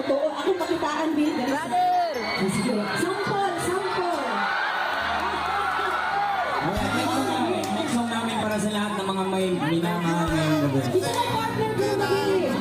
Totoo, ako makitaan din. Brother! Sampol, sampol. Next song namin para sa lahat ng mga may minamahal ngayong gabi. Gusto ng partner ko na mag